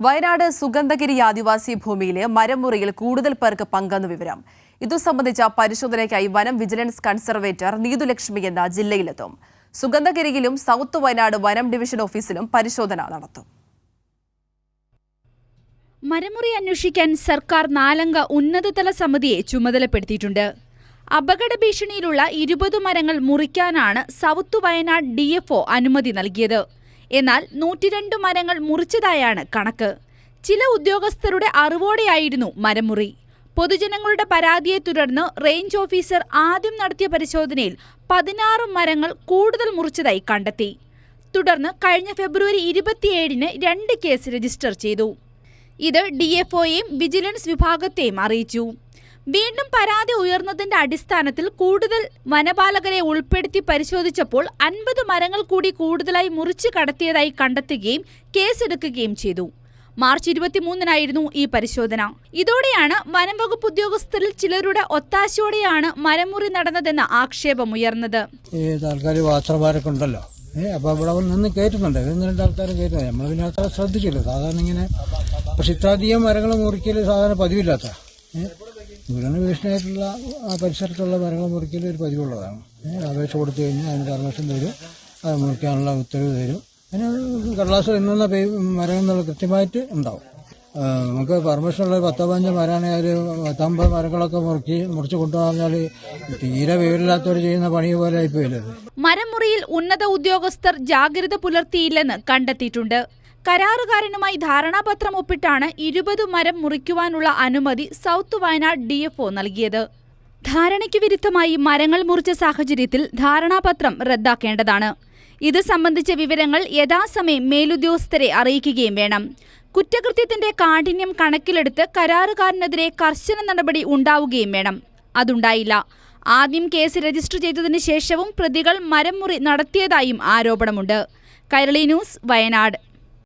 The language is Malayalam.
വയനാട് സുഗന്ധഗിരി ആദിവാസി ഭൂമിയിലെ മരമുറിയിൽ കൂടുതൽ പേർക്ക് പങ്കെന്ന വിവരം. ഇതു സംബന്ധിച്ച പരിശോധനയ്ക്കായി വനം വിജിലൻസ് കൺസർവേറ്റർ നീതുലക്ഷ്മി എന്ന ജില്ലയിലെത്തും. സുഗന്ധഗിരിയിലും സൗത്ത് വയനാട് വനം ഡിവിഷൻ ഓഫീസിലും പരിശോധന നടത്തും. മരമുറി അന്വേഷിക്കാൻ സർക്കാർ 4-അംഗ ഉന്നതതല സമിതിയെ ചുമതലപ്പെടുത്തിയിട്ടുണ്ട്. അപകട ഭീഷണിയിലുള്ള 20 മരങ്ങൾ മുറിക്കാനാണ് സൗത്ത് വയനാട് DFO അനുമതി നൽകിയത്. എന്നാൽ 102 മരങ്ങൾ മുറിച്ചതായാണ് കണക്ക്. ചില ഉദ്യോഗസ്ഥരുടെ അറിവോടെയായിരുന്നു മരമുറി. പൊതുജനങ്ങളുടെ പരാതിയെ തുടർന്ന് റേഞ്ച് ഓഫീസർ ആദ്യം നടത്തിയ പരിശോധനയിൽ 16 മരങ്ങൾ കൂടുതൽ മുറിച്ചതായി കണ്ടെത്തി. തുടർന്ന് കഴിഞ്ഞ ഫെബ്രുവരി 27-ന് 2 കേസ് രജിസ്റ്റർ ചെയ്തു. ഇത് DFOയെയും വിജിലൻസ് വിഭാഗത്തെയും അറിയിച്ചു. വീണ്ടും പരാതി ഉയർന്നതിന്റെ അടിസ്ഥാനത്തിൽ കൂടുതൽ വനപാലകരെ ഉൾപ്പെടുത്തി പരിശോധിച്ചപ്പോൾ 50 മരങ്ങൾ കൂടി കൂടുതലായി മുറിച്ചു കടത്തിയതായി കണ്ടെത്തുകയും കേസെടുക്കുകയും ചെയ്തു. മാർച്ച് 23-നായിരുന്നു ഈ പരിശോധന. ഇതോടെയാണ് വനംവകുപ്പ് ഉദ്യോഗസ്ഥരിൽ ചിലരുടെ ഒത്താശയോടെയാണ് മരമുറി നടന്നതെന്ന ആക്ഷേപമുയർന്നത്. താൽക്കാലിക വാത്രമാരൊക്കെ ഉണ്ടല്ലോ, അപ്പോൾ ഇവിടെ നിന്ന് കയറ്റുന്നുണ്ട്, 1-2 ആൾക്കാർ കയറ്റുന്നത്. നമ്മൾ പിന്നെ അത്ര ശ്രദ്ധിച്ചില്ല. സാധാരണ ഇങ്ങനെ പക്ഷെ ഇത്രയധികം മരങ്ങൾ മുറിക്കൽ സാധാരണ പതിവില്ലാത്ത ദുരന്ത ഭീഷണിയായിട്ടുള്ള ആ പരിസരത്തുള്ള മരങ്ങൾ മുറിക്കൽ ഒരു പതിവുള്ളതാണ്. അപേക്ഷ കൊടുത്തു കഴിഞ്ഞാൽ അതിന് പെർമിഷൻ തരും, അത് മുറിക്കാനുള്ള ഉത്തരവ് തരും. അതിന് കടലാസിൽ ഇന്നുന്ന മരങ്ങൾ കൃത്യമായിട്ട് ഉണ്ടാവും. നമുക്ക് പെർമിഷനുള്ള 10-15 മരമാണെങ്കിൽ 10-50 മരങ്ങളൊക്കെ മുറിച്ച് കൊണ്ടുപോകാഞ്ഞാൽ തീരെ വിവരമില്ലാത്തവർ ചെയ്യുന്ന പണി പോലെ ആയിപ്പോയില്ലേ. മരമുറിയിൽ ഉന്നത ഉദ്യോഗസ്ഥർ ജാഗ്രത പുലർത്തിയില്ലെന്ന് കണ്ടെത്തിയിട്ടുണ്ട്. കരാറുകാരനുമായി ധാരണാപത്രം ഒപ്പിട്ടാണ് 20 മരം മുറിക്കുവാനുള്ള അനുമതി സൗത്ത് വയനാട് DFO നൽകിയത്. ധാരണയ്ക്ക് വിരുദ്ധമായി മരങ്ങൾ മുറിച്ച സാഹചര്യത്തിൽ ധാരണാപത്രം റദ്ദാക്കേണ്ടതാണ്. ഇത് സംബന്ധിച്ച വിവരങ്ങൾ യഥാസമയം മേലുദ്യോഗസ്ഥരെ അറിയിക്കുകയും വേണം. കുറ്റകൃത്യത്തിന്റെ കാഠിന്യം കണക്കിലെടുത്ത് കരാറുകാരനെതിരെ കർശന നടപടി ഉണ്ടാവുകയും വേണം. അതുണ്ടായില്ല. ആദ്യം കേസ് രജിസ്റ്റർ ചെയ്തതിനു ശേഷവും പ്രതികൾ മരം മുറി നടത്തിയതായും ആരോപണമുണ്ട്. കൈരളി ന്യൂസ്, വയനാട്.